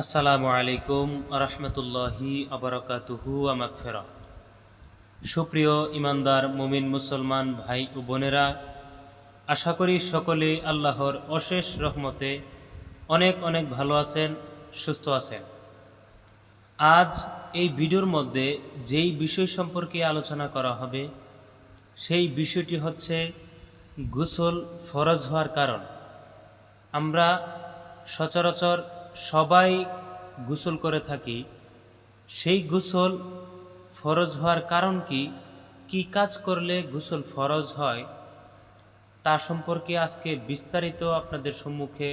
আসসালামু আলাইকুম আরহামতুল্লাহি আবরাকাতুহু ওয়া মাগফিরা। সুপ্রিয় ইমানদার মুমিন মুসলমান ভাই ও বোনেরা, আশা করি সকলে আল্লাহর অশেষ রহমতে অনেক অনেক ভালো আছেন, সুস্থ আছেন। আজ এই ভিডিওর মধ্যে যেই বিষয় সম্পর্কে আলোচনা করা হবে সেই বিষয়টি হচ্ছে গোসল ফরজ হওয়ার কারণ। আমরা সচরাচর সবাই গোসল করে থাকি, সেই গোসল ফরজ হওয়ার কারণ কি, কি কাজ করলে গোসল ফরজ হয় তা সম্পর্কে আজকে বিস্তারিত আপনাদের সম্মুখে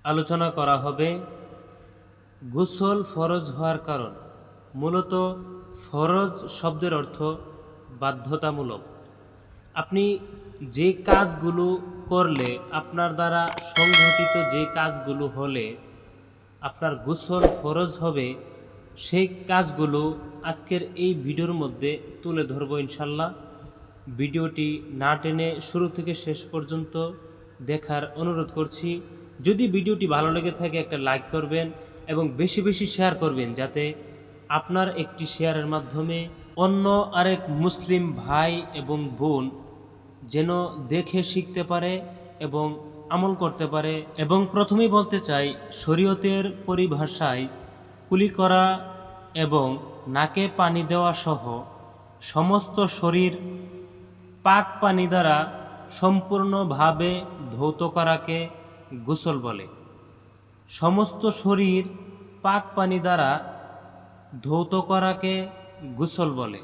আলোচনা করা হবে। গোসল ফরজ হওয়ার কারণ, মূলত ফরজ শব্দের অর্থ বাধ্যতামূলক। আপনি যে কাজগুলো করলে, আপনার দ্বারা সংঘটিত যে কাজগুলো হলে আপনার গোসল ফরজ হবে, সেই কাজগুলো আজকের এই ভিডিওর মধ্যে তুলে ধরব ইনশাল্লাহ। ভিডিওটি না টেনে শুরু থেকে শেষ পর্যন্ত দেখার অনুরোধ করছি। যদি ভিডিওটি ভালো লেগে থাকে একটা লাইক করবেন এবং বেশি বেশি শেয়ার করবেন, যাতে আপনার একটি শেয়ারের মাধ্যমে অন্য আরেক মুসলিম ভাই এবং বোন যেন দেখে শিখতে পারে এবং আমল করতে পারে। এবং প্রথমেই বলতে চাই, শরীয়তের পরিভাষায় কুলি করা এবং নাকে পানি দেওয়া সহ সমস্ত শরীর পাক পানি দ্বারা সম্পূর্ণভাবে ধৌত করাকে গোসল বলে। সমস্ত শরীর পাক পানি দ্বারা ধৌত করাকে গোসল বলে।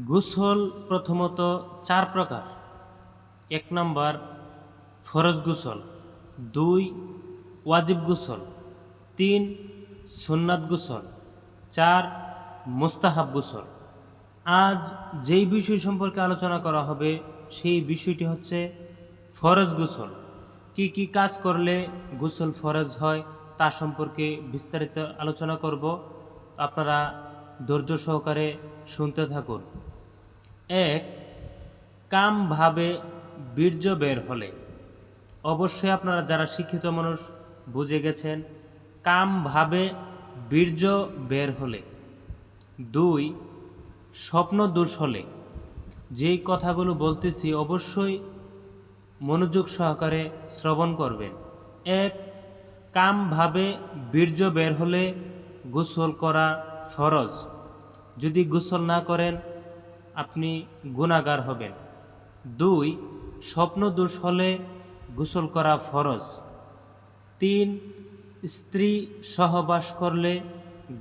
গোসল প্রথমত 4 প্রকার। 1 নম্বর ফরজ গোসল, 2 ওয়াজিব গোসল, 3 সুন্নাত গোসল, 4 মুস্তাহাব গোসল। আজ যেই বিষয় সম্পর্কে আলোচনা করা হবে সেই বিষয়টি হচ্ছে ফরজ গোসল। কি কি কাজ করলে গোসল ফরজ হয় তা সম্পর্কে বিস্তারিত আলোচনা করব, আপনারা ধৈর্য সহকারে শুনতে থাকুন। 1, কামভাবে বীর্য বের হলে। অবশ্যই আপনারা যারা শিক্ষিত মানুষ বুঝে গেছেন, কামভাবে বীর্য বের হলে। 2, স্বপ্নদোষ হলে। যেই কথাগুলো বলতেছি অবশ্যই মনোযোগ সহকারে শ্রবণ করবেন। 1, কামভাবে বীর্য বের হলে গোসল করা ফরজ। যদি গোসল না করেন আপনি গুনাহগার হবেন। 2, স্বপ্নদোষ হলে গোসল করা ফরজ। 3, স্ত্রী সহবাস করলে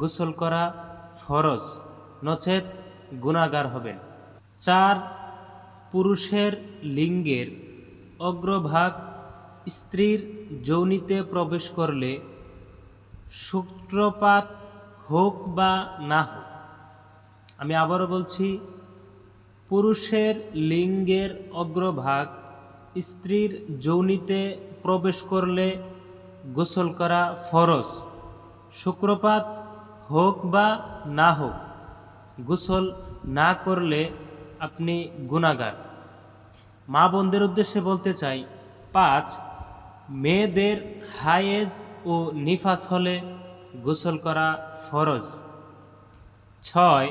গোসল করা ফরজ, নচেত গুনাহগার হবেন। 4, পুরুষের লিঙ্গের অগ্রভাগ স্ত্রীর যোনিতে প্রবেশ করলে, সূত্রপাত হোক বা না হোক। আমি আবারও বলছি, পুরুষের লিঙ্গের অগ্রভাগ স্ত্রীর যোনিতে প্রবেশ করলে গোসল করা ফরজ, সূত্রপাত হোক বা না হোক। গোসল না করলে আপনি গুনাহগার। মা বোনদের উদ্দেশ্যে বলতে চাই, 5, মেয়েদের হায়েজ ও নিফাস হলে গোসল করা ফরজ। 6,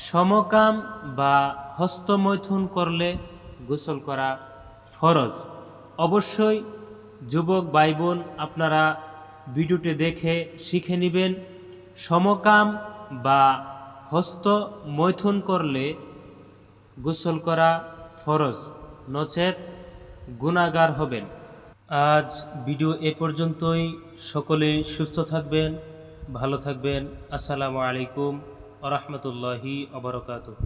সমকাম বা হস্তমৈথুন করলে গোসল করা ফরজ। অবশ্যই যুবক ভাই বোন আপনারা ভিডিওটি দেখে শিখে নেবেন। সমকাম বা হস্তমৈথুন করলে গোসল করা ফরজ, নচেত গুনাহগার হবেন। আজ ভিডিও এ পর্যন্তই। সকলে সুস্থ থাকবেন, ভালো থাকবেন। আসসালামু আলাইকুম ওয়া রাহমাতুল্লাহি ওয়া বারাকাতুহু।